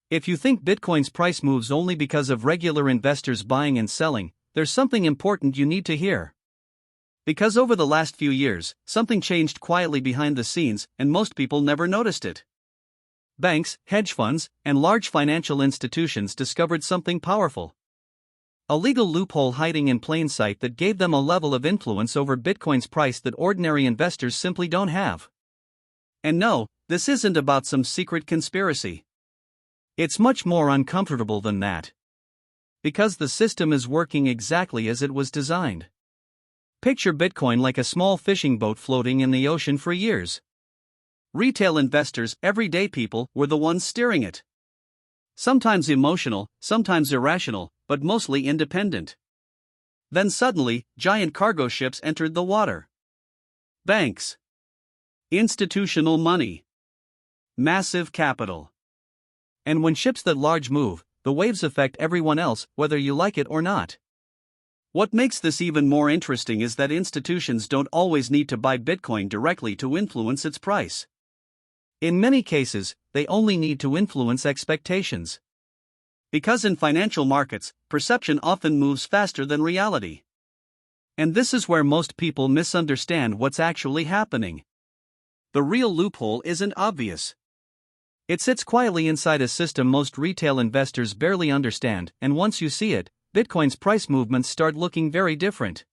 If you think Bitcoin's price moves only because of regular investors buying and selling, there's something important you need to hear. Because over the last few years, something changed quietly behind the scenes, and most people never noticed it. Banks, hedge funds, and large financial institutions discovered something powerful. A legal loophole hiding in plain sight that gave them a level of influence over Bitcoin's price that ordinary investors simply don't have. And no, this isn't about some secret conspiracy. It's much more uncomfortable than that. Because the system is working exactly as it was designed. Picture Bitcoin like a small fishing boat floating in the ocean for years. Retail investors, everyday people, were the ones steering it. Sometimes emotional, sometimes irrational, but mostly independent. Then suddenly, giant cargo ships entered the water. Banks. Institutional money. Massive capital. And when ships that large move, the waves affect everyone else, whether you like it or not. What makes this even more interesting is that institutions don't always need to buy Bitcoin directly to influence its price. In many cases, they only need to influence expectations. Because in financial markets, perception often moves faster than reality. And this is where most people misunderstand what's actually happening. The real loophole isn't obvious. It sits quietly inside a system most retail investors barely understand, and once you see it, Bitcoin's price movements start looking very different.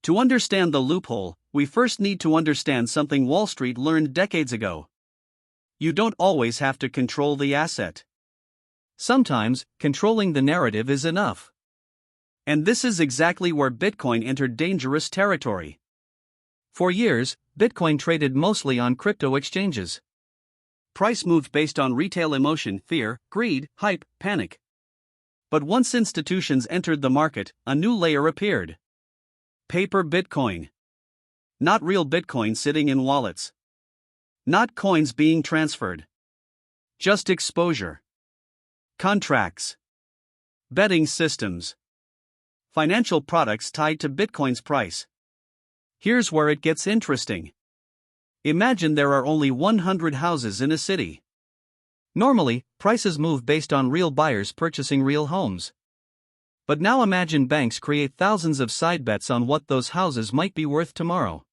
To understand the loophole, we first need to understand something Wall Street learned decades ago. You don't always have to control the asset. Sometimes, controlling the narrative is enough. And this is exactly where Bitcoin entered dangerous territory. For years, Bitcoin traded mostly on crypto exchanges. Price moved based on retail emotion, fear, greed, hype, panic. But once institutions entered the market, a new layer appeared. Paper Bitcoin. Not real Bitcoin sitting in wallets. Not coins being transferred. Just exposure. Contracts. Betting systems. Financial products tied to Bitcoin's price. Here's where it gets interesting. Imagine there are only 100 houses in a city. Normally, prices move based on real buyers purchasing real homes. But now imagine banks create thousands of side bets on what those houses might be worth tomorrow.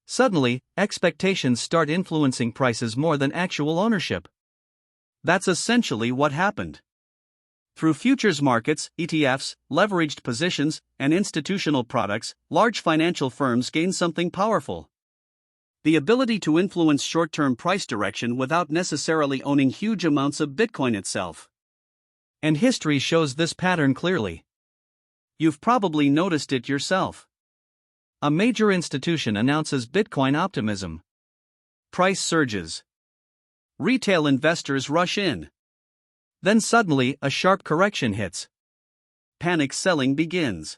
Suddenly, expectations start influencing prices more than actual ownership. That's essentially what happened. Through futures markets, ETFs, leveraged positions, and institutional products, large financial firms gain something powerful. The ability to influence short-term price direction without necessarily owning huge amounts of Bitcoin itself. And history shows this pattern clearly. You've probably noticed it yourself. A major institution announces Bitcoin optimism. Price surges. Retail investors rush in. Then suddenly, a sharp correction hits. Panic selling begins.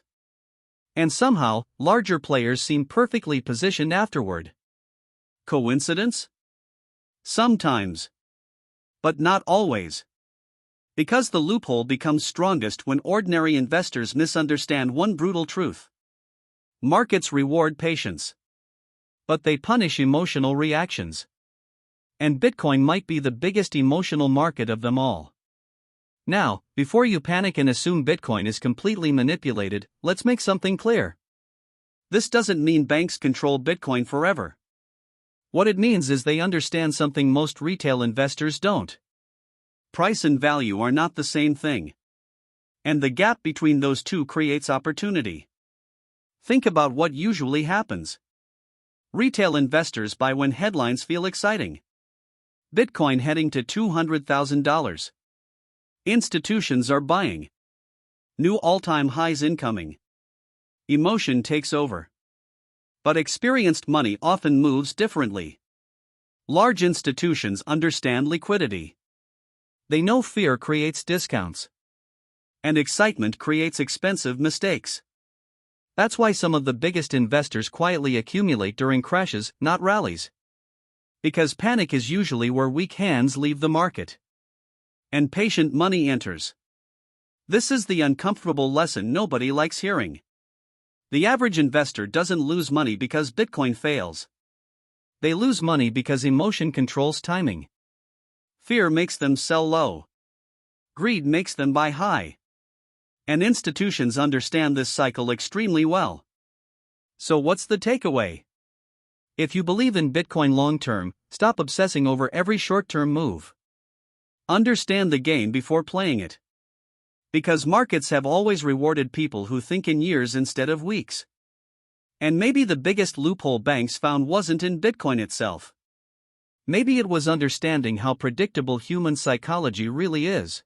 And somehow, larger players seem perfectly positioned afterward. Coincidence? Sometimes. But not always. Because the loophole becomes strongest when ordinary investors misunderstand one brutal truth. Markets reward patience. But they punish emotional reactions. And Bitcoin might be the biggest emotional market of them all. Now, before you panic and assume Bitcoin is completely manipulated, let's make something clear. This doesn't mean banks control Bitcoin forever. What it means is they understand something most retail investors don't. Price and value are not the same thing. And the gap between those two creates opportunity. Think about what usually happens. Retail investors buy when headlines feel exciting. Bitcoin heading to $200,000. Institutions are buying. New all-time highs incoming. Emotion takes over. But experienced money often moves differently. Large institutions understand liquidity. They know fear creates discounts. And excitement creates expensive mistakes. That's why some of the biggest investors quietly accumulate during crashes, not rallies. Because panic is usually where weak hands leave the market. And patient money enters. This is the uncomfortable lesson nobody likes hearing. The average investor doesn't lose money because Bitcoin fails. They lose money because emotion controls timing. Fear makes them sell low. Greed makes them buy high. And institutions understand this cycle extremely well. So what's the takeaway? If you believe in Bitcoin long term, stop obsessing over every short term move. Understand the game before playing it. Because markets have always rewarded people who think in years instead of weeks. And maybe the biggest loophole banks found wasn't in Bitcoin itself. Maybe it was understanding how predictable human psychology really is.